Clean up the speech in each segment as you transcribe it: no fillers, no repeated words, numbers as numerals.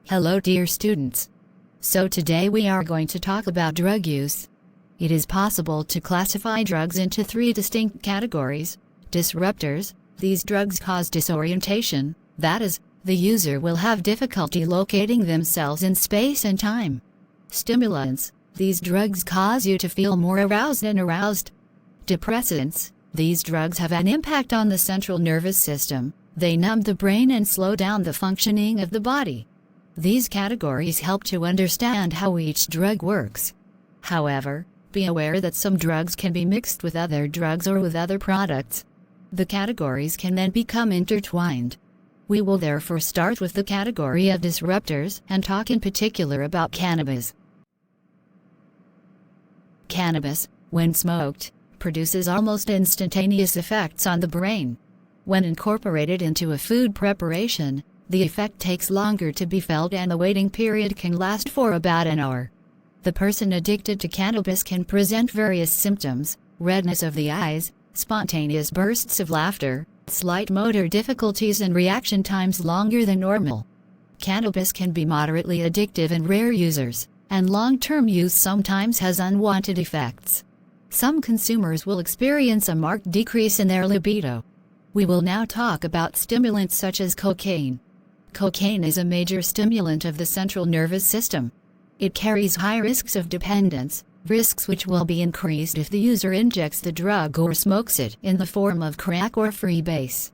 Hello dear students. So today we are going to talk about drug use. It is possible to classify drugs into three distinct categories. Disruptors, these drugs cause disorientation, that is, the user will have difficulty locating themselves in space and time. Stimulants, these drugs cause you to feel more aroused and aroused. Depressants, these drugs have an impact on the central nervous system, they numb the brain and slow down the functioning of the body. These categories help to understand how each drug works. However, be aware that some drugs can be mixed with other drugs or with other products. The categories can then become intertwined. We will therefore start with the category of disruptors and talk in particular about cannabis. Cannabis, when smoked, produces almost instantaneous effects on the brain. When incorporated into a food preparation, the effect takes longer to be felt and the waiting period can last for about an hour. The person addicted to cannabis can present various symptoms: redness of the eyes, spontaneous bursts of laughter, slight motor difficulties and reaction times longer than normal. Cannabis can be moderately addictive in rare users, and long-term use sometimes has unwanted effects. Some consumers will experience a marked decrease in their libido. We will now talk about stimulants such as cocaine. Cocaine is a major stimulant of the central nervous system. It carries high risks of dependence, risks which will be increased if the user injects the drug or smokes it in the form of crack or freebase.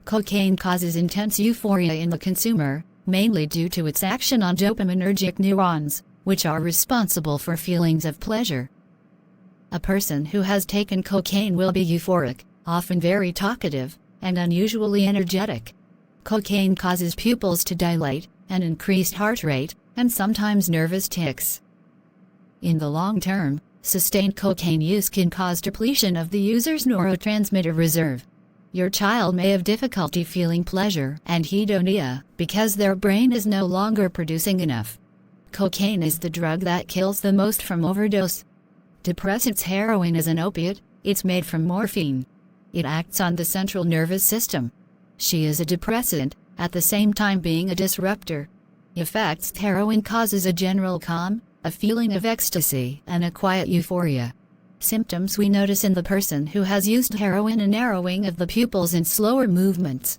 Cocaine causes intense euphoria in the consumer, mainly due to its action on dopaminergic neurons, which are responsible for feelings of pleasure. A person who has taken cocaine will be euphoric, often very talkative, and unusually energetic. Cocaine causes pupils to dilate, an increased heart rate, and sometimes nervous tics. In the long term, sustained cocaine use can cause depletion of the user's neurotransmitter reserve. Your child may have difficulty feeling pleasure and hedonia because their brain is no longer producing enough. Cocaine is the drug that kills the most from overdose. Depressants. Heroin is an opiate, it's made from morphine. It acts on the central nervous system. She is a depressant, at the same time being a disruptor. Effects: heroin causes a general calm, a feeling of ecstasy, and a quiet euphoria. Symptoms: we notice in the person who has used heroin a narrowing of the pupils and slower movements.